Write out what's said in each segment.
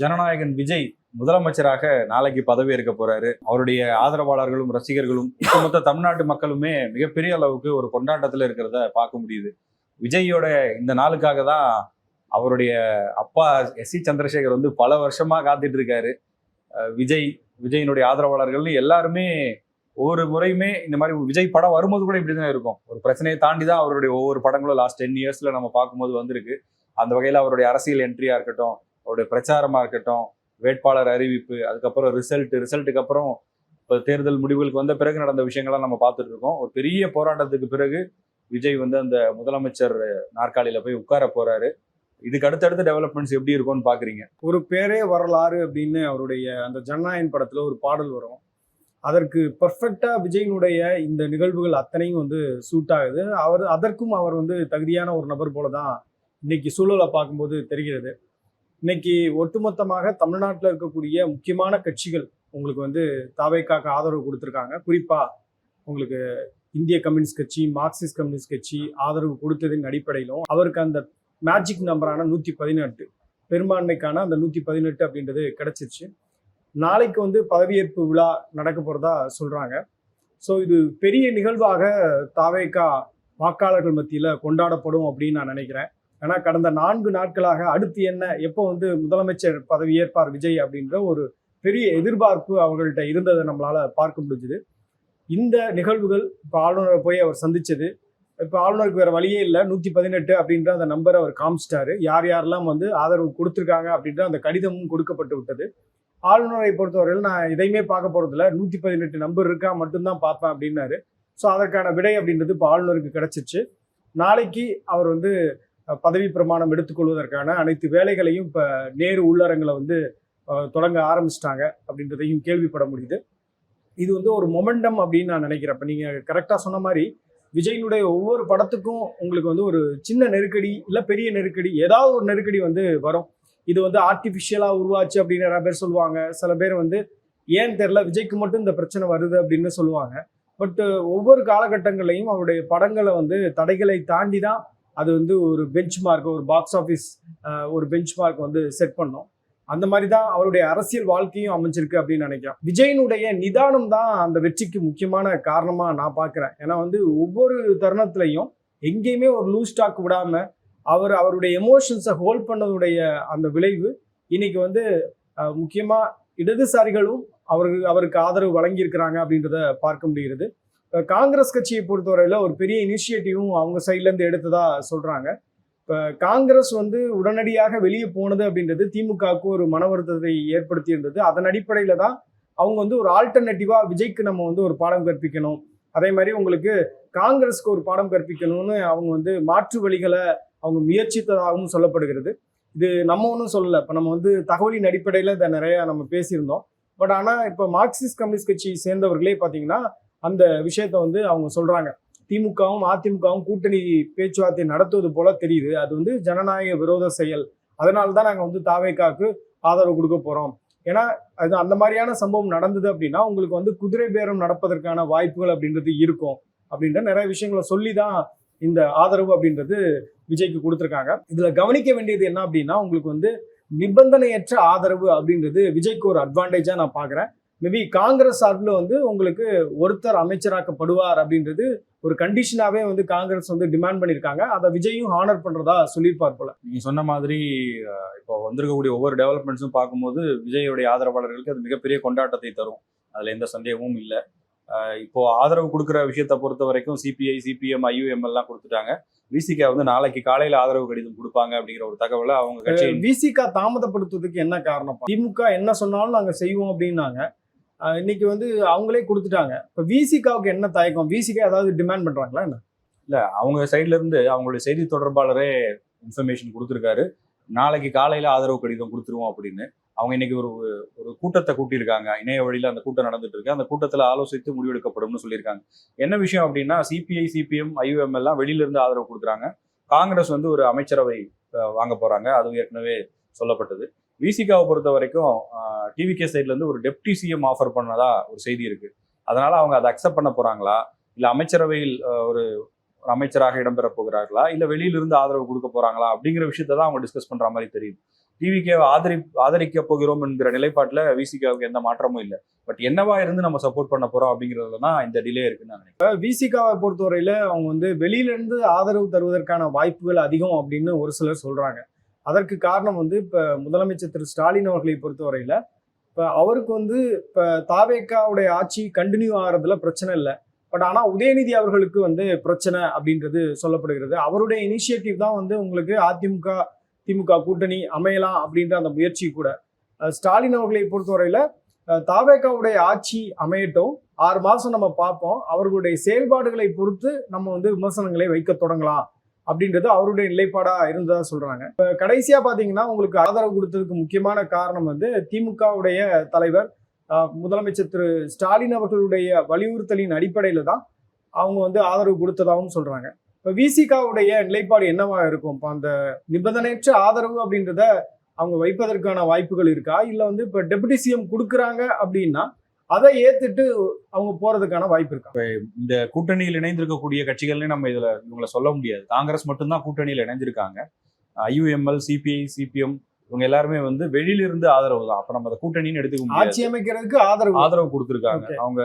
ஜனநாயகன் விஜய் முதலமைச்சராக நாளைக்கு பதவி ஏற்க போறாரு. அவருடைய ஆதரவாளர்களும் ரசிகர்களும் ஒட்டுமொத்த தமிழ்நாட்டு மக்களுமே மிகப்பெரிய அளவுக்கு ஒரு கொண்டாட்டத்துல இருக்கிறத பார்க்க முடியுது. விஜயோட இந்த நாளுக்காக தான் அவருடைய அப்பா எஸ்.சி. சந்திரசேகர் வந்து பல வருஷமா காத்துட்டு இருக்காரு. விஜயினுடைய ஆதரவாளர்கள் எல்லாருமே ஒவ்வொரு முறையுமே இந்த மாதிரி விஜய் படம் வரும்போது கூட இப்படிதான் இருக்கும். ஒரு பிரச்சனையை தாண்டி தான் அவருடைய ஒவ்வொரு படங்களும் லாஸ்ட் 10 இயர்ஸ்ல நம்ம பார்க்கும்போது வந்திருக்கு. அந்த வகையில அவருடைய அரசியல் என்ட்ரியா இருக்கட்டும், அவருடைய பிரச்சாரமா இருக்கட்டும், வேட்பாளர் அறிவிப்பு, அதுக்கப்புறம் ரிசல்ட்டுக்கு அப்புறம் இப்போ தேர்தல் முடிவுகளுக்கு வந்த பிறகு நடந்த விஷயங்கள்லாம் நம்ம பார்த்துட்டு இருக்கோம். ஒரு பெரிய போராட்டத்துக்கு பிறகு விஜய் வந்து அந்த முதலமைச்சர் நாற்காலியில போய் உட்கார போறாரு. இதுக்கு அடுத்தடுத்த டெவலப்மெண்ட்ஸ் எப்படி இருக்கும்னு பாக்குறீங்க? ஒரு பேரே வரலாறு அப்படின்னு அவருடைய அந்த ஜனநாயகன் படத்துல ஒரு பாடல் வரும். அதற்கு பெர்ஃபெக்டா விஜயினுடைய இந்த நிகழ்வுகள் அத்தனையும் வந்து சூட் ஆகுது. அதற்கும் அவர் வந்து தகுதியான ஒரு நபர் போலதான் இன்னைக்கு சூழலை பார்க்கும்போது தெரிகிறது. இன்னைக்கு ஒட்டுமொத்தமாக தமிழ்நாட்டில் இருக்கக்கூடிய முக்கியமான கட்சிகள் உங்களுக்கு வந்து தாவேக்காக்கு ஆதரவு கொடுத்துருக்காங்க. குறிப்பா உங்களுக்கு இந்திய கம்யூனிஸ்ட் கட்சி, மார்க்சிஸ்ட் கம்யூனிஸ்ட் கட்சி ஆதரவு கொடுத்ததின் அடிப்படையிலும் அவருக்கு அந்த மேஜிக் நம்பரான 118 பெரும்பான்மைக்கான அந்த 118 அப்படின்றது கிடைச்சிருச்சு. நாளைக்கு வந்து பதவியேற்பு விழா நடக்க போறதா சொல்றாங்க. ஸோ இது பெரிய நிகழ்வாக தாவேக்கா வாக்காளர்கள் மத்தியில கொண்டாடப்படும் அப்படின்னு நான் நினைக்கிறேன். ஏன்னா கடந்த 4 நாட்களாக அடுத்து என்ன, எப்போ வந்து முதலமைச்சர் பதவி ஏற்பார் விஜய் அப்படின்ற ஒரு பெரிய எதிர்பார்ப்பு அவர்கள்ட்ட இருந்ததை நம்மளால பார்க்க முடிஞ்சுது. இந்த நிகழ்வுகள் இப்போ ஆளுநரை போய் அவர் சந்திச்சது, இப்போ ஆளுநருக்கு வேற வழியே இல்லை, 118 அப்படின்ற அந்த நம்பரை அவர் காமிச்சிட்டாரு. யார் யாரெல்லாம் வந்து ஆதரவு கொடுத்துருக்காங்க அப்படின்ற அந்த கடிதமும் கொடுக்கப்பட்டு விட்டது. ஆளுநரை பொறுத்தவரையில் நான் இதையுமே பார்க்க போறதில்ல, 118 நம்பர் இருக்கா மட்டும்தான் பார்ப்பேன் அப்படின்னாரு. ஸோ அதற்கான விடை அப்படின்றது இப்போ ஆளுநருக்கு கிடைச்சிருச்சு. நாளைக்கு அவர் வந்து பதவி பிரமாணம் எடுத்துக்கொள்வதற்கான அனைத்து வேலைகளையும் இப்போ நேரு உள்ளரங்களை வந்து தொடங்க ஆரம்பிச்சிட்டாங்க அப்படின்றதையும் கேள்விப்பட முடியுது. இது வந்து ஒரு மொமெண்டம் அப்படின்னு நான் நினைக்கிறேன். இப்போ நீங்கள் கரெக்டாக சொன்ன மாதிரி விஜயினுடைய ஒவ்வொரு படத்துக்கும் உங்களுக்கு வந்து ஒரு சின்ன நெருக்கடி இல்லை பெரிய நெருக்கடி, ஏதாவது ஒரு நெருக்கடி வந்து வரும். இது வந்து ஆர்டிஃபிஷியலாக உருவாச்சு அப்படின்னு நிறைய பேர் சொல்லுவாங்க. சில பேர் வந்து ஏன் தெரியல விஜய்க்கு மட்டும் இந்த பிரச்சனை வருது அப்படின்னு சொல்லுவாங்க. பட் ஒவ்வொரு காலகட்டங்களையும் அவருடைய படங்களை வந்து தடைகளை தாண்டி தான் அது வந்து ஒரு பெஞ்ச் மார்க், ஒரு பாக்ஸ் ஆஃபீஸ் ஒரு பெஞ்ச் மார்க் வந்து செட் பண்ணோம். அந்த மாதிரி தான் அவருடைய அரசியல் வாழ்க்கையும் அமைஞ்சிருக்கு அப்படின்னு நினைக்கிறேன். விஜயினுடைய நிதானம் தான் அந்த வெற்றிக்கு முக்கியமான காரணமா நான் பார்க்குறேன். ஏன்னா வந்து ஒவ்வொரு தருணத்திலையும் எங்கேயுமே ஒரு லூஸ் ஸ்டாக் விடாம அவருடைய எமோஷன்ஸை ஹோல்ட் பண்ணதுடைய அந்த விளைவு இன்னைக்கு வந்து முக்கியமா இடதுசாரிகளும் அவருக்கு ஆதரவு வழங்கியிருக்கிறாங்க அப்படின்றத பார்க்க முடிகிறது. காங்கிரஸ் கட்சியை பொறுத்தவரையில ஒரு பெரிய இனிஷியேட்டிவும் அவங்க சைட்ல இருந்து எடுத்ததா சொல்றாங்க. இப்ப காங்கிரஸ் வந்து உடனடியாக வெளியே போனது அப்படின்றது திமுகவுக்கு ஒரு மன வருத்தத்தை ஏற்படுத்தி இருந்தது. அதன் அடிப்படையில தான் அவங்க வந்து ஒரு ஆல்டர்னேட்டிவா விஜய்க்கு நம்ம வந்து ஒரு பாடம் கற்பிக்கணும், அதே மாதிரி உங்களுக்கு காங்கிரஸ்க்கு ஒரு பாடம் கற்பிக்கணும்னு அவங்க வந்து மாற்று வழிகளை அவங்க முயற்சித்ததாகவும் சொல்லப்படுகிறது. இது நம்ம ஒன்றும் சொல்லலை. இப்போ நம்ம வந்து தகவலின் அடிப்படையில் இதை நிறைய நம்ம பேசியிருந்தோம். பட் ஆனால் இப்போ மார்க்சிஸ்ட் கம்யூனிஸ்ட் கட்சி சேர்ந்தவர்களே பார்த்தீங்கன்னா அந்த விஷயத்த வந்து அவங்க சொல்றாங்க. திமுகவும் அதிமுகவும் கூட்டணி பேச்சுவார்த்தை நடத்துவது போல தெரியுது. அது வந்து ஜனநாயக விரோத செயல். அதனால தான் நாங்கள் வந்து தாவேக்காக்கு ஆதரவு கொடுக்க போறோம். ஏன்னா அது அந்த மாதிரியான சம்பவம் நடந்தது அப்படின்னா உங்களுக்கு வந்து குதிரை பேரம் நடப்பதற்கான வாய்ப்புகள் அப்படின்றது இருக்கும் அப்படின்ற நிறைய விஷயங்களை சொல்லி தான் இந்த ஆதரவு அப்படின்றது விஜய்க்கு கொடுத்துருக்காங்க. இதுல கவனிக்க வேண்டியது என்ன அப்படின்னா உங்களுக்கு வந்து நிபந்தனையற்ற ஆதரவு அப்படின்றது விஜய்க்கு ஒரு அட்வான்டேஜா நான் பாக்குறேன். மேபி காங்கிரஸ் சார்பில் வந்து உங்களுக்கு ஒருத்தர் அமைச்சராக்கப்படுவார் அப்படின்றது ஒரு கண்டிஷனாவே வந்து காங்கிரஸ் வந்து டிமாண்ட் பண்ணியிருக்காங்க. அதை விஜயும் ஹானர் பண்றதா சொல்லியிருப்பார் போல. நீங்க சொன்ன மாதிரி இப்போ வந்திருக்கக்கூடிய ஒவ்வொரு டெவலப்மெண்ட்ஸும் பார்க்கும்போது விஜயோடைய ஆதரவாளர்களுக்கு அது மிகப்பெரிய கொண்டாட்டத்தை தரும். அதுல எந்த சந்தேகமும் இல்லை. இப்போ ஆதரவு கொடுக்குற விஷயத்தை பொறுத்த வரைக்கும் சிபிஐ, சிபிஎம், ஐயுஎம் எல்லாம் கொடுத்துட்டாங்க. விசிகா வந்து நாளைக்கு காலையில ஆதரவு கடிதம் கொடுப்பாங்க அப்படிங்கிற ஒரு தகவலை அவங்க கட்சி. விசிகா தாமதப்படுத்துவதற்கு என்ன காரணம்? திமுக என்ன சொன்னாலும் நாங்க செய்வோம் அப்படின்னாங்க. இன்னைக்கு வந்து அவங்களே கொடுத்துட்டாங்க. இப்போ விசிகாவுக்கு என்ன தயக்கம்? விசிகா ஏதாவது டிமாண்ட் பண்றாங்களா என்ன? இல்ல, அவங்க சைட்ல இருந்து அவங்களுடைய செய்தி தொடர்பாளரே இன்ஃபர்மேஷன் கொடுத்துருக்காரு, நாளைக்கு காலையில ஆதரவு கடிதம் கொடுத்துருவோம் அப்படின்னு. அவங்க இன்னைக்கு ஒரு கூட்டத்தை கூட்டியிருக்காங்க. இணைய வழியில அந்த கூட்டம் நடந்துட்டு இருக்கு. அந்த கூட்டத்தில் ஆலோசித்து முடிவெடுக்கப்படும்னு சொல்லியிருக்காங்க. என்ன விஷயம் அப்படின்னா சிபிஐ, சிபிஎம், ஐயுஎம் எல்லாம் வெளியில இருந்து ஆதரவு கொடுக்குறாங்க. காங்கிரஸ் வந்து ஒரு அமைச்சரவை வாங்க போறாங்க. அது ஏற்கனவே சொல்லப்பட்டது. விசிகாவை பொறுத்த வரைக்கும் டிவிகே சைட்ல இருந்து ஒரு டெப்டி சிஎம் ஆஃபர் பண்ணதா ஒரு செய்தி இருக்கு. அதனால அவங்க அதை அக்செப்ட் பண்ண போறாங்களா, இல்ல அமைச்சரவையில் ஒரு அமைச்சராக இடம்பெற போகிறார்களா, இல்ல வெளியிலிருந்து ஆதரவு கொடுக்க போறாங்களா அப்படிங்கிற விஷயத்தான் அவங்க டிஸ்கஸ் பண்ற மாதிரி தெரியுது. டிவிகேவை ஆதரிக்க போகிறோம் என்கிற நிலைப்பாட்டுல விசிகாவுக்கு எந்த மாற்றமும் இல்லை. பட் என்னவா இருந்து நம்ம சப்போர்ட் பண்ண போறோம் அப்படிங்கிறதுல தான் இந்த டிலே இருக்குன்னு நான் நினைக்கிறேன். விசிகாவை பொறுத்தவரையில அவங்க வந்து வெளியில இருந்து ஆதரவு தருவதற்கான வாய்ப்புகள் அதிகம் அப்படின்னு ஒரு சிலர் சொல்றாங்க. அதற்கு காரணம் வந்து இப்ப முதலமைச்சர் திரு ஸ்டாலின் அவர்களை பொறுத்தவரையில இப்ப அவருக்கு வந்து இப்ப தாவேகாவுடைய ஆட்சி கண்டினியூ ஆகிறதுல பிரச்சனை இல்லை. பட் ஆனா உதயநிதி அவர்களுக்கு வந்து பிரச்சனை அப்படின்றது சொல்லப்படுகிறது. அவருடைய இனிஷியேட்டிவ் தான் வந்து உங்களுக்கு அதிமுக திமுக கூட்டணி அமையலாம் அப்படின்ற அந்த முயற்சி கூட. ஸ்டாலின் அவர்களை பொறுத்தவரையில தாவேகாவுடைய ஆட்சி அமையட்டும், 6 மாசம் நம்ம பார்ப்போம், அவர்களுடைய செயல்பாடுகளை பொறுத்து நம்ம வந்து விமர்சனங்களை வைக்க தொடங்கலாம் அப்படின்றது அவருடைய நிலைப்பாடா இருந்ததா சொல்றாங்க. இப்ப கடைசியா பாத்தீங்கன்னா உங்களுக்கு ஆதரவு கொடுத்ததுக்கு முக்கியமான காரணம் வந்து திமுகவுடைய தலைவர் முதலமைச்சர் திரு ஸ்டாலின் அவர்களுடைய வலியுறுத்தலின் அடிப்படையில தான் அவங்க வந்து ஆதரவு கொடுத்ததாகவும் சொல்றாங்க. இப்ப விசிகாவுடைய நிலைப்பாடு என்னவா இருக்கும்? இப்ப அந்த நிபந்தனையற்ற ஆதரவு அப்படின்றத அவங்க வைப்பதற்கான வாய்ப்புகள் இருக்கா? இல்ல வந்து இப்ப டெபுட்டி சிஎம் கொடுக்குறாங்க அப்படின்னா அதை ஏத்துட்டு அவங்க போறதுக்கான வாய்ப்பு இருக்கா? இந்த கூட்டணியில் இணைந்திருக்கக்கூடிய கட்சிகள்னு நம்ம இதுல இவங்களை சொல்ல முடியாது. காங்கிரஸ் மட்டும்தான் கூட்டணியில் இணைஞ்சிருக்காங்க. ஐயுஎம்எல், சிபிஐ, சிபிஎம் இவங்க எல்லாருமே வந்து வெளியிலிருந்து ஆதரவு தான். அப்ப நம்ம அந்த கூட்டணின்னு எடுத்துக்க முடியாது. ஆட்சி அமைக்கிறதுக்கு ஆதரவு கொடுத்துருக்காங்க. அவங்க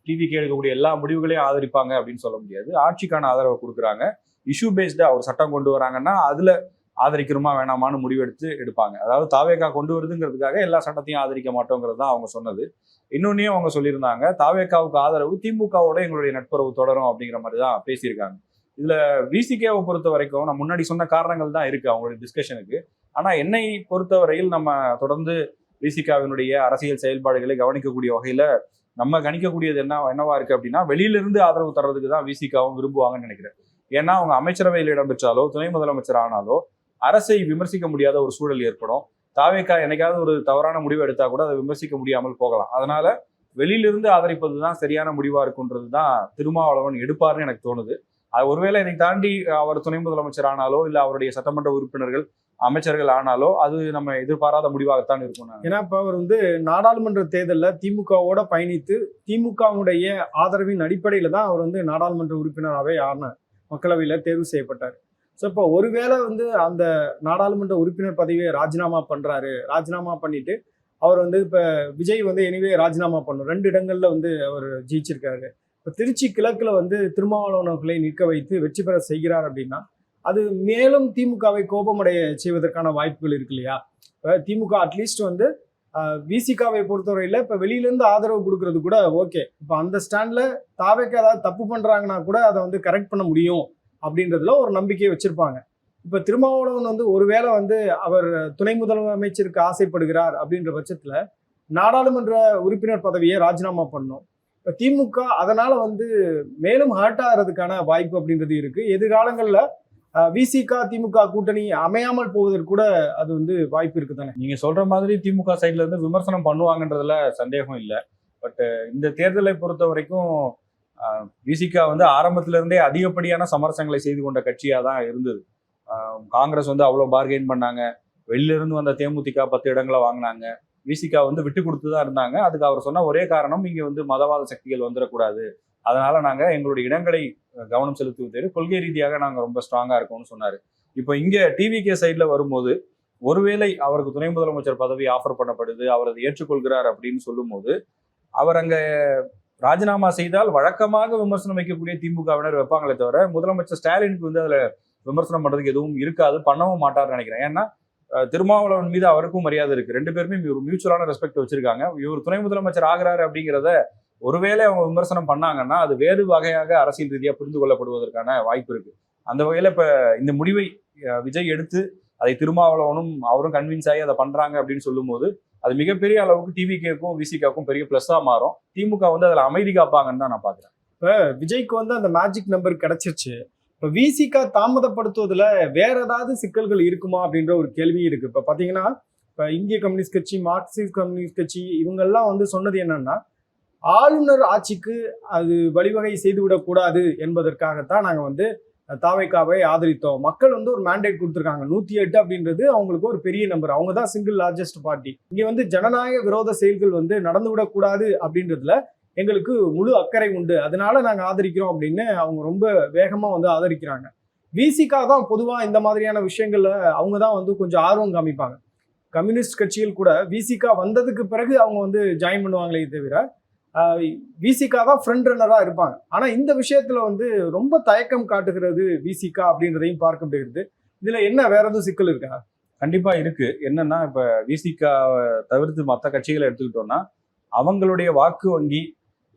டிவிக்கு எடுக்கக்கூடிய எல்லா முடிவுகளையும் ஆதரிப்பாங்க அப்படின்னு சொல்ல முடியாது. ஆட்சிக்கான ஆதரவை கொடுக்குறாங்க. இஷ்யூ பேஸ்டா ஒரு சட்டம் கொண்டு வராங்கன்னா அதுல ஆதரிக்கிறோமா வேணாமான்னு முடிவெடுத்து எடுப்பாங்க. அதாவது தாவேகா கொண்டு வருதுங்கிறதுக்காக எல்லா சட்டத்தையும் ஆதரிக்க மாட்டோங்கிறது தான் அவங்க சொன்னது. இன்னொன்னையும் அவங்க சொல்லியிருந்தாங்க, தாவேகாவுக்கு ஆதரவு திமுகவோட எங்களுடைய நட்புறவு தொடரும் அப்படிங்கிற மாதிரி தான் பேசியிருக்காங்க. இதுல விசிகேவை பொறுத்த வரைக்கும் நான் முன்னாடி சொன்ன காரணங்கள் தான் இருக்கு அவங்களுடைய டிஸ்கஷனுக்கு. ஆனா என்னை பொறுத்தவரையில் நம்ம தொடர்ந்து விசிகாவினுடைய அரசியல் செயல்பாடுகளை கவனிக்கக்கூடிய வகையில நம்ம கணிக்கக்கூடியது என்னவா இருக்கு அப்படின்னா, வெளியிலிருந்து ஆதரவு தர்றதுக்கு தான் விசிகாவும் விரும்புவாங்கன்னு நினைக்கிறேன். ஏன்னா அவங்க அமைச்சரவையில் இடம்பெற்றாலோ துணை முதலமைச்சர் ஆனாலோ அரசை விமர்சிக்க முடியாத ஒரு சூழல் ஏற்படும். தாவேகா என்னைக்காவது ஒரு தவறான முடிவு எடுத்தா கூட அதை விமர்சிக்க முடியாமல் போகலாம். அதனால வெளியிலிருந்து ஆதரிப்பது தான் சரியான முடிவா இருக்குன்றது தான் திருமாவளவன் எடுப்பார்னு எனக்கு தோணுது. அது ஒருவேளை இதை தாண்டி அவர் துணை முதலமைச்சர் ஆனாலோ இல்ல அவருடைய சட்டமன்ற உறுப்பினர்கள் அமைச்சர்கள் ஆனாலோ அது நம்ம எதிர்பாராத முடிவாகத்தான் இருக்கும். ஏன்னா இப்ப அவர் வந்து நாடாளுமன்ற தேர்தலில் திமுகவோட பயணித்து திமுகவுடைய ஆதரவின் அடிப்படையில தான் அவர் வந்து நாடாளுமன்ற உறுப்பினராகவே ஆனார், மக்களவையில தேர்வு செய்யப்பட்டார். ஸோ இப்போ ஒருவேளை வந்து அந்த நாடாளுமன்ற உறுப்பினர் பதவியை ராஜினாமா பண்றாரு, ராஜினாமா பண்ணிட்டு அவர் வந்து இப்ப விஜய் வந்து எனிவே ராஜினாமா பண்ணும், 2 இடங்கள்ல வந்து அவர் ஜெயிச்சிருக்காரு. இப்போ திருச்சி கிழக்குல வந்து திருமாவளவர்களை நிற்க வைத்து வெற்றி பெற செய்கிறார் அப்படின்னா அது மேலும் திமுகவை கோபமடைய செய்வதற்கான வாய்ப்புகள் இருக்கு இல்லையா? இப்போ திமுக அட்லீஸ்ட் வந்து விசிகாவை பொறுத்தவரையில இப்போ வெளியிலேருந்து ஆதரவு கொடுக்கறது கூட ஓகே. இப்போ அந்த ஸ்டாண்ட்ல தாவேக்கு ஏதாவது தப்பு பண்றாங்கன்னா கூட அதை வந்து கரெக்ட் பண்ண முடியும் அப்படின்றதுல ஒரு நம்பிக்கையை வச்சிருப்பாங்க. இப்போ திருமாவளவன் வந்து ஒருவேளை வந்து அவர் துணை முதலமைச்சருக்கு ஆசைப்படுகிறார் அப்படின்ற பட்சத்துல நாடாளுமன்ற உறுப்பினர் பதவியை ராஜினாமா பண்ணும். இப்போ திமுக அதனால வந்து மேலும் ஹர்ட் ஆகிறதுக்கான வாய்ப்பு அப்படின்றது இருக்கு. எதிர்காலங்களில் விசிக திமுக கூட்டணி அமையாமல் போவதற்கு கூட அது வந்து வாய்ப்பு இருக்கு தானே? நீங்க சொல்ற மாதிரி திமுக சைட்ல இருந்து விமர்சனம் பண்ணுவாங்கன்றதுல சந்தேகம் இல்லை. பட் இந்த தேர்தலை பொறுத்த வரைக்கும் விசிக வந்து ஆரம்பத்துல இருந்தே அதிகப்படியான சமரசங்களை செய்து கொண்ட கட்சியா தான் இருந்தது. காங்கிரஸ் வந்து அவ்வளவு பார்கெயின் பண்ணாங்க. வெளியில இருந்து வந்த தேமுதிக 10 இடங்களை வாங்கினாங்க. விசிக வந்து விட்டு கொடுத்து தான் இருந்தாங்க. அதுக்கு அவர் சொன்ன ஒரே காரணம், இங்க வந்து மதவாத சக்திகள் வந்துடக்கூடாது, அதனால நாங்க எங்களுடைய இடங்களை கவனம் செலுத்துவது கொள்கை ரீதியாக நாங்க ரொம்ப ஸ்ட்ராங்கா இருக்கோம்னு சொன்னாரு. இப்போ இங்க டிவிகே சைட்ல வரும்போது ஒருவேளை அவருக்கு துணை முதலமைச்சர் பதவி ஆஃபர் பண்ணப்படுது, அவர் அதை ஏற்றுக்கொள்கிறார் அப்படின்னு சொல்லும் போது அவர் அங்க ராஜினாமா செய்தால் வழக்கமாக விமர்சனம் வைக்கக்கூடிய திமுகவினர் வைப்பாங்களே தவிர முதலமைச்சர் ஸ்டாலினுக்கு வந்து அதுல விமர்சனம் பண்றதுக்கு எதுவும் இருக்காது, பண்ணவும் மாட்டார்னு நினைக்கிறேன். ஏன்னா திருமாவளவன் மீது அவருக்கும் மரியாதை இருக்கு. 2 பேருமே ஒரு மியூச்சுவலான ரெஸ்பெக்ட் வச்சிருக்காங்க. இவர் துணை முதலமைச்சர் ஆகிறாரு அப்படிங்கிறத ஒருவேளை அவங்க விமர்சனம் பண்ணாங்கன்னா அது வேறு வகையாக அரசியல் ரீதியாக புரிந்து கொள்ளப்படுவதற்கான வாய்ப்பு இருக்கு. அந்த வகையில இப்ப இந்த முடிவை விஜய் எடுத்து அதை திருமாவளவனும் அவரும் கன்வின்ஸ் ஆகி அதை பண்றாங்க அப்படின்னு சொல்லும் போது அது மிகப்பெரிய அளவுக்கு டிவிகேக்கும் விசிகாவுக்கும் பெரிய பிளஸ்ஸா மாறும். திமுக வந்து அதுல அமைதி காப்பாங்கன்னு தான் நான் பாக்குறேன். இப்ப விஜய்க்கு வந்து அந்த மேஜிக் நம்பர் கிடைச்சிருச்சு. இப்ப விசிக தாமதப்படுத்துவதுல வேற ஏதாவது சிக்கல்கள் இருக்குமா அப்படின்ற ஒரு கேள்வி இருக்கு. இப்ப பாத்தீங்கன்னா இப்ப இந்திய கம்யூனிஸ்ட் கட்சி, மார்க்சிஸ்ட் கம்யூனிஸ்ட் கட்சி இவங்கெல்லாம் வந்து சொன்னது என்னன்னா, ஆளுநர் ஆட்சிக்கு அது வழிவகை செய்துவிடக்கூடாது என்பதற்காகத்தான் நாங்க வந்து தாவேகாவை ஆதரித்தோம். மக்கள் வந்து ஒரு மேண்டேட் கொடுத்துருக்காங்க. 108 அப்படின்றது அவங்களுக்கு ஒரு பெரிய நம்பர். அவங்க தான் சிங்கிள் லார்ஜஸ்ட் பார்ட்டி. இங்க வந்து ஜனநாயக விரோத செயல்கள் வந்து நடந்து விடக்கூடாது அப்படின்றதுல எங்களுக்கு முழு அக்கறை உண்டு, அதனால நாங்க ஆதரிக்கிறோம் அப்படின்னு அவங்க ரொம்ப வேகமா வந்து ஆதரிக்கிறாங்க. விசிகா தான் பொதுவா இந்த மாதிரியான விஷயங்கள்ல அவங்க தான் வந்து கொஞ்சம் ஆர்வம் காமிப்பாங்க. கம்யூனிஸ்ட் கட்சிகள் கூட விசிகா வந்ததுக்கு பிறகு அவங்க வந்து ஜாயின் பண்ணுவாங்களே தவிர விசிகா தான் ஃப்ரண்ட் ரன்னரா இருப்பாங்க. ஆனா இந்த விஷயத்துல வந்து ரொம்ப தயக்கம் காட்டுகிறது விசிகா அப்படின்றதையும் பார்க்க முடிகிறது. இதுல என்ன வேற எதுவும் சிக்கல் இருக்கா? கண்டிப்பா இருக்கு. என்னன்னா இப்ப விசிகா தவிர்த்து மற்ற கட்சிகளை எடுத்துக்கிட்டோம்னா அவங்களுடைய வாக்கு வங்கி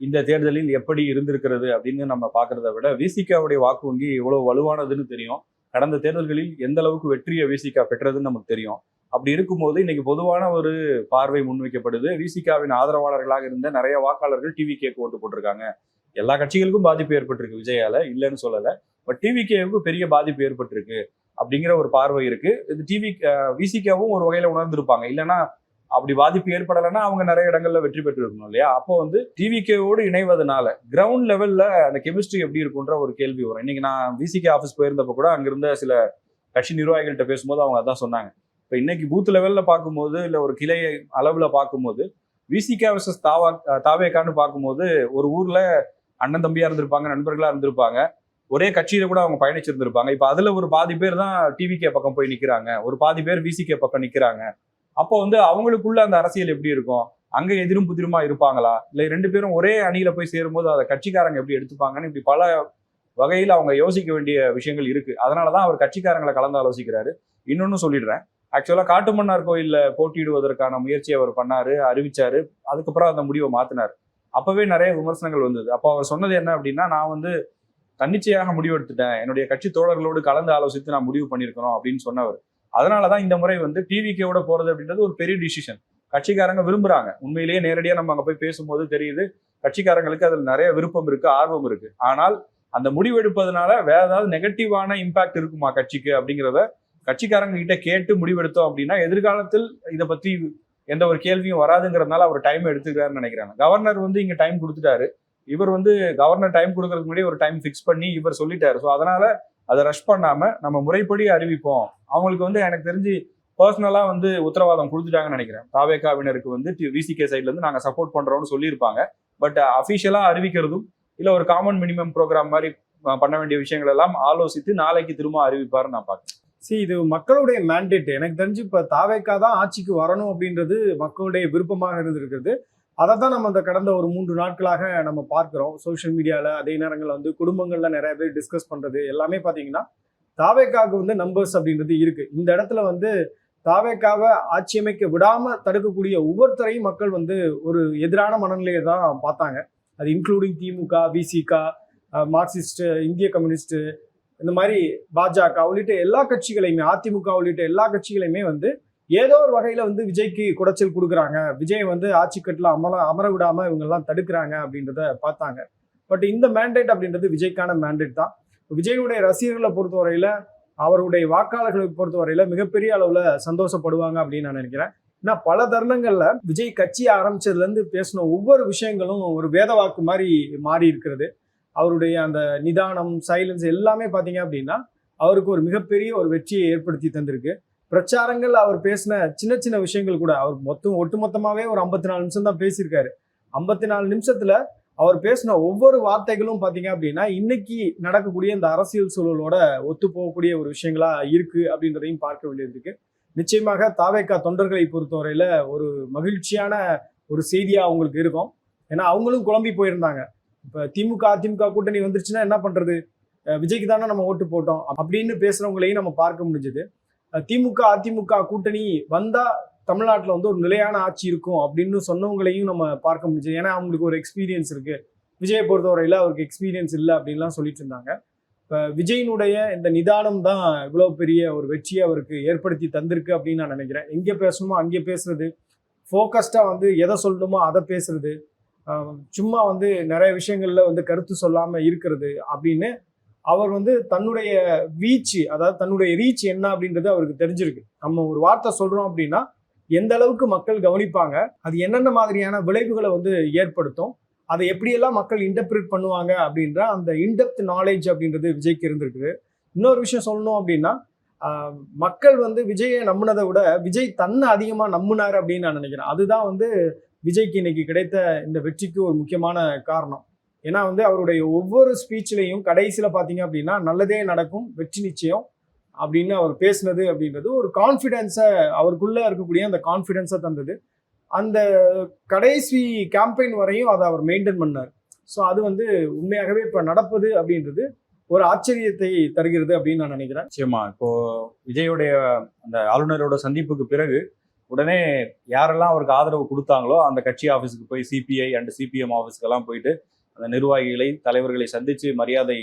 இந்த தேர்தலில் எப்படி இருந்திருக்கிறது அப்படின்னு நம்ம பார்க்கறத விட விசிகாவுடைய வாக்கு வங்கி எவ்வளவு வலுவானதுன்னு தெரியும். கடந்த தேர்தல்களில் எந்த அளவுக்கு வெற்றியை விசிகா பெற்றதுன்னு நமக்கு தெரியும். அப்படி இருக்கும்போது இன்னைக்கு பொதுவான ஒரு பார்வை முன்வைக்கப்படுது. விசிகாவின் ஆதரவாளர்களாக இருந்த நிறைய வாக்காளர்கள் டிவிகேக்கு ஓட்டு போட்டிருக்காங்க. எல்லா கட்சிகளுக்கும் பாதிப்பு ஏற்பட்டிருக்கு விஜயால, இல்லைன்னு சொல்லல. பட் டிவிகேவுக்கு பெரிய பாதிப்பு ஏற்பட்டிருக்கு அப்படிங்கிற ஒரு பார்வை இருக்கு. இது விசிகாவும் ஒரு வகையில உணர்ந்திருப்பாங்க. இல்லைன்னா அப்படி பாதிப்பு ஏற்படலைன்னா அவங்க நிறைய இடங்கள்ல வெற்றி பெற்று இருக்கணும் இல்லையா? அப்போ வந்து டிவிகேவோடு இணைவதனால கிரவுண்ட் லெவல்ல அந்த கெமிஸ்ட்ரி எப்படி இருக்குன்ற ஒரு கேள்வி வரும். இன்னைக்கு நான் விசிகே ஆஃபீஸ் போயிருந்தப்ப கூட அங்கிருந்த சில கட்சி நிர்வாகிகள்கிட்ட பேசும்போது அவங்க அதான் சொன்னாங்க. இப்போ இன்னைக்கு பூத் லெவல்ல பார்க்கும்போது இல்லை ஒரு கிளை அளவுல பார்க்கும்போது விசிகே வர்சஸ் தாவேக்கான்னு பார்க்கும்போது ஒரு ஊர்ல அண்ணன் தம்பியா இருந்திருப்பாங்க, நண்பர்களா இருந்திருப்பாங்க, ஒரே கட்சியில கூட அவங்க பயணிச்சிருந்திருப்பாங்க. இப்போ அதுல ஒரு பாதி பேர் தான் டிவிகே பக்கம் போய் நிக்கிறாங்க, ஒரு பாதி பேர் விசிகே பக்கம் நிக்கிறாங்க. அப்போ வந்து அவங்களுக்குள்ள அந்த அரசியல் எப்படி இருக்கும்? அங்க எதிரும் புதிருமா இருப்பாங்களா? இல்லை ரெண்டு பேரும் ஒரே அணியில போய் சேரும்போது அதை கட்சிக்காரங்க எப்படி எடுத்துப்பாங்கன்னு இப்படி பல வகையில் அவங்க யோசிக்க வேண்டிய விஷயங்கள் இருக்கு. அதனாலதான் அவர் கட்சிக்காரங்களை கலந்து ஆலோசிக்கிறாரு. இன்னொன்னு சொல்லிடுறேன். ஆக்சுவலா காட்டுமன்னார் கோயில்ல போட்டியிடுவதற்கான முயற்சியை அவர் பண்ணாரு, அறிவிச்சாரு. அதுக்கப்புறம் அந்த முடிவை மாத்தினார். அப்பவே நிறைய விமர்சனங்கள் வந்தது. அப்போ அவர் சொன்னது என்ன அப்படின்னா, நான் வந்து தன்னிச்சையாக முடிவெடுத்துட்டேன், என்னுடைய கட்சி தோழர்களோடு கலந்து ஆலோசித்து நான் முடிவு பண்ணியிருக்கணும் அப்படின்னு சொன்னவர். அதனாலதான் இந்த முறை வந்து டிவிகேவோட போறது அப்படின்றது ஒரு பெரிய டிசிஷன். கட்சிக்காரங்க விரும்புறாங்க. உண்மையிலேயே நேரடியா நம்ம அங்க போய் பேசும்போது தெரியுது, கட்சிக்காரங்களுக்கு அதுல நிறைய விருப்பம் இருக்கு, ஆர்வம் இருக்கு. ஆனால் அந்த முடிவெடுப்பதனால வேற ஏதாவது நெகட்டிவான இம்பாக்ட் இருக்குமா கட்சிக்கு அப்படிங்கிறத கட்சிக்காரங்க கிட்ட கேட்டு முடிவெடுத்தோம் அப்படின்னா எதிர்காலத்தில் இதை பத்தி எந்த ஒரு கேள்வியும் வராதுங்கிறதுனால அவர் டைம் எடுத்துக்கிறாருன்னு நினைக்கிறாங்க. கவர்னர் வந்து இங்க டைம் கொடுத்துட்டாரு. இவர் வந்து கவர்னர் டைம் கொடுக்கறதுக்கு முன்னாடி ஒரு டைம் ஃபிக்ஸ் பண்ணி இவர் சொல்லிட்டாரு. ஸோ அதனால அதை ரஷ் பண்ணாம நம்ம முறைப்படி அறிவிப்போம். அவங்களுக்கு வந்து எனக்கு தெரிஞ்சு பர்சனலா வந்து உத்தரவாதம் கொடுத்துட்டாங்கன்னு நினைக்கிறேன். தாவேகாவினருக்கு வந்து விசிகே சைட்ல இருந்து நாங்க சப்போர்ட் பண்றோம்னு சொல்லியிருப்பாங்க. பட் அபிஷியலா அறிவிக்கிறதும் இல்ல ஒரு காமன் மினிமம் ப்ரோக்ராம் மாதிரி பண்ண வேண்டிய விஷயங்கள் எல்லாம் ஆலோசித்து நாளைக்கு திரும்ப அறிவிப்பாருன்னு நான் பார்க்கிறேன். இது மக்களுடைய மேண்டேட். எனக்கு தெரிஞ்சு இப்ப தாவேகா தான் ஆட்சிக்கு வரணும் அப்படின்றது மக்களுடைய விருப்பமாக இருந்திருக்கிறது. அதை தான் நம்ம இந்த கடந்த ஒரு 3 நாட்களாக நம்ம பார்க்கிறோம். சோசியல் மீடியால அதே நேரங்களில் வந்து குடும்பங்கள்ல நிறைய பேர் டிஸ்கஸ் பண்றது எல்லாமே பாத்தீங்கன்னா தாவேகாவுக்கு வந்து நம்பர்ஸ் அப்படின்றது இருக்கு. இந்த இடத்துல வந்து தாவேகாவை ஆட்சி அமைக்க விடாம தடுக்கக்கூடிய ஒவ்வொருத்தரையும் மக்கள் வந்து ஒரு எதிரான மனநிலையை தான் பார்த்தாங்க. அது இன்க்ளூடிங் திமுக, விசிகா, மார்க்சிஸ்ட், இந்திய கம்யூனிஸ்ட், இந்த மாதிரி பாஜக உள்ளிட்ட எல்லா கட்சிகளையுமே, அதிமுக உள்ளிட்ட எல்லா கட்சிகளையுமே வந்து ஏதோ ஒரு வகையில வந்து விஜய்க்கு குடைச்சல் கொடுக்குறாங்க, விஜய் வந்து ஆட்சி கட்டில அமர விடாம இவங்க எல்லாம் தடுக்கிறாங்க அப்படின்றத பார்த்தாங்க. பட் இந்த மேண்டேட் அப்படின்றது விஜய்க்கான மேண்டேட் தான். விஜயனுடைய ரசிகர்களை பொறுத்தவரையில, அவருடைய வாக்காளர்களை பொறுத்தவரையில மிகப்பெரிய அளவுல சந்தோஷப்படுவாங்க அப்படின்னு நான் நினைக்கிறேன். ஏன்னா பல தருணங்கள்ல விஜய் கட்சி ஆரம்பிச்சதுல இருந்து பேசின ஒவ்வொரு விஷயங்களும் ஒரு வேத வாக்கு மாதிரி மாறி இருக்கிறது. அவருடைய அந்த நிதானம், சைலன்ஸ் எல்லாமே பாத்தீங்க அப்படின்னா அவருக்கு ஒரு மிகப்பெரிய ஒரு வெற்றியை ஏற்படுத்தி தந்திருக்கு. பிரச்சாரங்கள் அவர் பேசின சின்ன சின்ன விஷயங்கள் கூட, அவர் ஒட்டுமொத்தமாவே ஒரு 54 நிமிஷம் தான் பேசியிருக்காரு. 54 நிமிஷத்துல அவர் பேசின ஒவ்வொரு வார்த்தைகளும் பாத்தீங்க அப்படின்னா இன்னைக்கு நடக்கக்கூடிய இந்த அரசியல் சூழலோட ஒத்து போகக்கூடிய ஒரு விஷயங்களா இருக்கு அப்படின்றதையும் பார்க்க வேண்டியது இருக்கு. நிச்சயமாக தாவேகா தொண்டர்களை பொறுத்தவரையில ஒரு மகிழ்ச்சியான ஒரு செய்தியா அவங்களுக்கு இருக்கும். ஏன்னா அவங்களும் குழம்பி போயிருந்தாங்க. இப்ப திமுக அதிமுக கூட்டணி வந்துருச்சுன்னா என்ன பண்றது, விஜய்க்கு தானே நம்ம ஓட்டு போட்டோம் அப்படின்னு பேசுறவங்களையும் நம்ம பார்க்க முடிஞ்சது. திமுக அதிமுக கூட்டணி வந்தா தமிழ்நாட்டில் வந்து ஒரு நிலையான ஆட்சி இருக்கும் அப்படின்னு சொன்னவங்களையும் நம்ம பார்க்க முடிஞ்சது. ஏன்னா அவங்களுக்கு ஒரு எக்ஸ்பீரியன்ஸ் இருக்கு. விஜயை பொறுத்தவரையில அவருக்கு எக்ஸ்பீரியன்ஸ் இல்லை அப்படின்லாம் சொல்லிட்டு இருந்தாங்க. இப்போ விஜயினுடைய இந்த நிதானம் தான் இவ்வளவு பெரிய ஒரு வெற்றியை அவருக்கு ஏற்படுத்தி தந்திருக்கு அப்படின்னு நான் நினைக்கிறேன். எங்கே பேசணுமோ அங்கே பேசுறது, ஃபோக்கஸ்டா வந்து எதை சொல்லணுமோ அதை பேசுறது, சும்மா வந்து நிறைய விஷயங்கள்ல வந்து கருத்து சொல்லாம இருக்கிறது அப்படின்னு அவர் வந்து தன்னுடைய வீச்சு, அதாவது தன்னுடைய ரீச் என்ன அப்படின்றது அவருக்கு தெரிஞ்சிருக்கு. நம்ம ஒரு வார்த்தை சொல்றோம் அப்படின்னா எந்த அளவுக்கு மக்கள் கவனிப்பாங்க, அது என்னென்ன மாதிரியான விளைவுகளை வந்து ஏற்படுத்தும், அதை எப்படியெல்லாம் மக்கள் இன்டர்பிரேட் பண்ணுவாங்க அப்படின்ற அந்த இன்டெப்த் நாலேஜ் அப்படின்றது விஜய்க்கு இருந்திருக்கு. இன்னொரு விஷயம் சொல்லணும் அப்படின்னா மக்கள் வந்து விஜயை நம்பினதை விட விஜய் தன்னை அதிகமா நம்பினாரு அப்படின்னு நான் நினைக்கிறேன். அதுதான் வந்து விஜய்க்கு இன்னைக்கு கிடைத்த இந்த வெற்றிக்கு ஒரு முக்கியமான காரணம். ஏன்னா வந்து அவருடைய ஒவ்வொரு ஸ்பீச்லையும் கடைசியில பாத்தீங்க அப்படின்னா நல்லதே நடக்கும், வெற்றி நிச்சயம், அப்படின்னு அவர் பேசுனது அப்படின்றது ஒரு கான்ஃபிடென்ஸை, அவருக்குள்ள இருக்கக்கூடிய அந்த கான்ஃபிடென்ஸை தந்தது. அந்த கடைசி கேம்பெயின் வரையும் அதை அவர் மெயின்டைன் பண்ணார். ஸோ அது வந்து உண்மையாகவே இப்போ நடப்பது அப்படின்றது ஒரு ஆச்சரியத்தை தருகிறது அப்படின்னு நான் நினைக்கிறேன். நிச்சயமா. இப்போ விஜயோடைய அந்த ஆளுநரோட சந்திப்புக்கு பிறகு உடனே யாரெல்லாம் அவருக்கு ஆதரவு கொடுத்தாங்களோ அந்த கட்சி ஆஃபீஸுக்கு போய் சிபிஐ அண்ட் சிபிஎம் ஆஃபீஸ்க்கெல்லாம் போயிட்டு அந்த நிர்வாகிகளை தலைவர்களை சந்திச்சு மரியாதை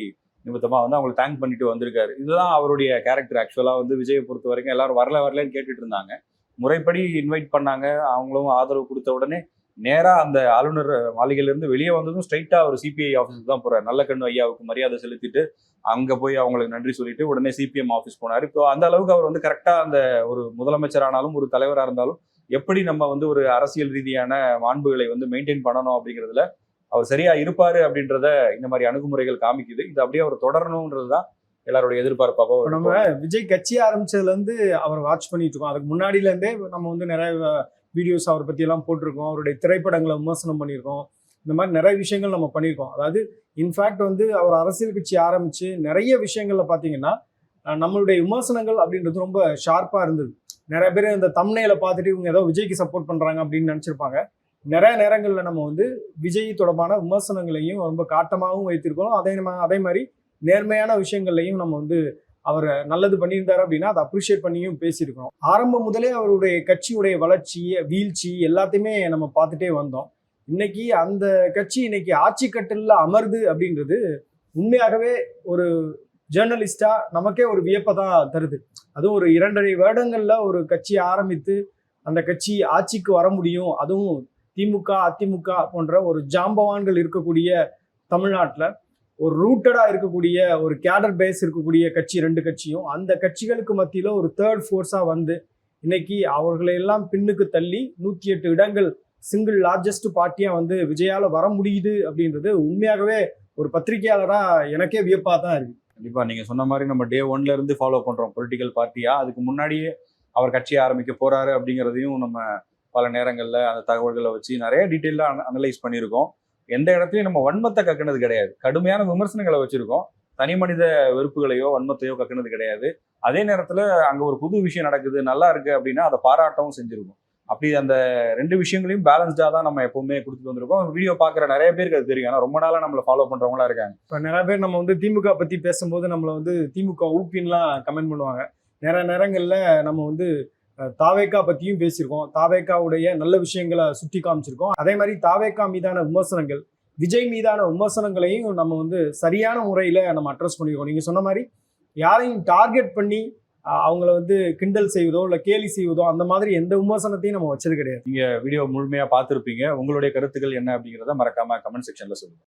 நிமித்தமா வந்து அவங்களை தேங்க் பண்ணிட்டு வந்திருக்காரு. இதுதான் அவருடைய கேரக்டர். ஆக்சுவலா வந்து விஜயை பொறுத்த வரைக்கும் எல்லாரும் வரலன்னு கேட்டுட்டு இருந்தாங்க. முறைப்படி இன்வைட் பண்ணாங்க, அவங்களும் ஆதரவு கொடுத்த உடனே நேரா அந்த ஆளுநர் மாளிகையிலிருந்து வெளியே வந்ததும் ஸ்ட்ரைட்டா அவர் சிபிஐ ஆஃபீஸுக்கு தான் போறாரு. நல்லக்கண்ணு ஐயாவுக்கு மரியாதை செலுத்திட்டு அங்க போய் அவங்களுக்கு நன்றி சொல்லிட்டு உடனே சிபிஎம் ஆஃபீஸ் போனாரு. இப்போ அந்த அளவுக்கு அவர் வந்து கரெக்டா அந்த ஒரு முதலமைச்சர் ஆனாலும் ஒரு தலைவராக இருந்தாலும் எப்படி நம்ம வந்து ஒரு அரசியல் ரீதியான மாண்புகளை வந்து மெயின்டைன் பண்ணணும் அப்படிங்கிறதுல அவர் சரியா இருப்பாரு அப்படின்றத இந்த மாதிரி அணுகுமுறைகள் காமிக்குது. இது அப்படியே அவர் தொடரணும்ன்றதுதான் எல்லாருடைய எதிர்பார்ப்பாக. நம்ம விஜய் கட்சி ஆரம்பிச்சதுல இருந்து அவர் வாட்ச் பண்ணிட்டு இருக்கோம். அதுக்கு முன்னாடில இருந்தே நம்ம வந்து நிறைய வீடியோஸ் அவரை பத்தி எல்லாம் போட்டிருக்கோம். அவருடைய திரைப்படங்களை விமர்சனம் பண்ணியிருக்கோம். இந்த மாதிரி நிறைய விஷயங்கள் நம்ம பண்ணியிருக்கோம். அதாவது இன்ஃபேக்ட் வந்து அவர் அரசியல் கட்சி ஆரம்பிச்சு நிறைய விஷயங்கள்ல பாத்தீங்கன்னா நம்மளுடைய விமர்சனங்கள் அப்படின்றது ரொம்ப ஷார்ப்பா இருந்தது. நிறைய பேர் இந்த தம்ப்நெயிலை பார்த்துட்டு இவங்க ஏதோ விஜய்க்கு சப்போர்ட் பண்றாங்க அப்படின்னு நினைச்சிருப்பாங்க. நிறைய நேரங்கள்ல நம்ம வந்து விஜய் தொடர்பான விமர்சனங்களையும் ரொம்ப காட்டமாகவும் வைத்திருக்கோம். அதே மாதிரி நேர்மையான விஷயங்கள்லையும் நம்ம வந்து அவர் நல்லது பண்ணியிருந்தாரு அப்படின்னா அதை அப்ரிஷியேட் பண்ணியும் பேசியிருக்கோம். ஆரம்பம் முதலே அவருடைய கட்சியுடைய வளர்ச்சி, வீழ்ச்சி எல்லாத்தையுமே நம்ம பார்த்துட்டே வந்தோம். இன்னைக்கு அந்த கட்சி இன்னைக்கு ஆட்சி கட்டில அமருது அப்படின்றது உண்மையாகவே ஒரு ஜேர்னலிஸ்டா நமக்கே ஒரு வியப்பை தான் தருது. அதுவும் ஒரு 2.5 வருடங்கள்ல ஒரு கட்சி ஆரம்பித்து அந்த கட்சி ஆட்சிக்கு வர முடியும், அதுவும் திமுக அதிமுக போன்ற ஒரு ஜாம்பவான்கள் இருக்கக்கூடிய தமிழ்நாட்டில் ஒரு ரூட்டடா இருக்கக்கூடிய ஒரு கேடர் பேஸ் இருக்கக்கூடிய கட்சி 2 கட்சியும் அந்த கட்சிகளுக்கு மத்தியில ஒரு தேர்ட் ஃபோர்ஸா வந்து இன்னைக்கு அவர்களை எல்லாம் பின்னுக்கு தள்ளி 108 இடங்கள் சிங்கிள் லார்ஜஸ்ட் பார்ட்டியா வந்து விஜயால வர முடியுது அப்படின்றது உண்மையாகவே ஒரு பத்திரிகையாளரா எனக்கே வியப்பா தான் இருக்கு. கண்டிப்பா நீங்க சொன்ன மாதிரி நம்ம டே 1ல இருந்து ஃபாலோ பண்றோம் பொலிட்டிக்கல் பார்ட்டியா. அதுக்கு முன்னாடியே அவர் கட்சி ஆரம்பிக்க போறாரு அப்படிங்கிறதையும் நம்ம பல நேரங்கள்ல அந்த தகவல்களை வச்சு நிறைய டீட்டெயிலா அனலைஸ் பண்ணியிருக்கோம். எந்த இடத்துலையும் நம்ம வன்மத்தை கக்குனது கிடையாது. கடுமையான விமர்சனங்களை வச்சிருக்கோம். தனி மனித வெறுப்புகளையோ வன்மத்தையோ கக்குனது கிடையாது. அதே நேரத்துல அங்க ஒரு புது விஷயம் நடக்குது, நல்லா இருக்கு அப்படின்னா அதை பாராட்டவும் செஞ்சிருக்கோம். அப்படி அந்த 2 விஷயங்களையும் பேலன்ஸ்டா தான் நம்ம எப்பவுமே கொடுத்துட்டு வந்திருக்கோம். வீடியோ பாக்குற நிறைய பேருக்கு அது தெரியும். ஆனா ரொம்ப நாளா நம்மளை ஃபாலோ பண்றவங்களா இருக்காங்க. இப்ப நிறைய பேர் நம்ம வந்து திமுக பத்தி பேசும்போது நம்மள வந்து திமுக ஊப்பின்லாம் கமெண்ட் பண்ணுவாங்க. நிறைய நேரங்கள்ல நம்ம வந்து தாவேக்கா பத்தியும் பேசியிருக்கோம். தாவேக்காவுடைய நல்ல விஷயங்களை சுட்டி காமிச்சிருக்கோம். அதே மாதிரி தாவேக்கா மீதான விமர்சனங்கள், விஜய் மீதான விமர்சனங்களையும் நம்ம வந்து சரியான முறையில நம்ம அட்ரஸ் பண்ணியிருக்கோம். நீங்க சொன்ன மாதிரி யாரையும் டார்கெட் பண்ணி அவங்கள வந்து கிண்டல் செய்வதோ இல்ல கேலி செய்வதோ அந்த மாதிரி எந்த விமர்சனத்தையும் நம்ம வச்சது கிடையாது. நீங்க வீடியோ முழுமையா பார்த்திருப்பீங்க. உங்களுடைய கருத்துக்கள் என்ன அப்படிங்கிறத மறக்காம கமெண்ட் செக்ஷன்ல சொல்லுங்க.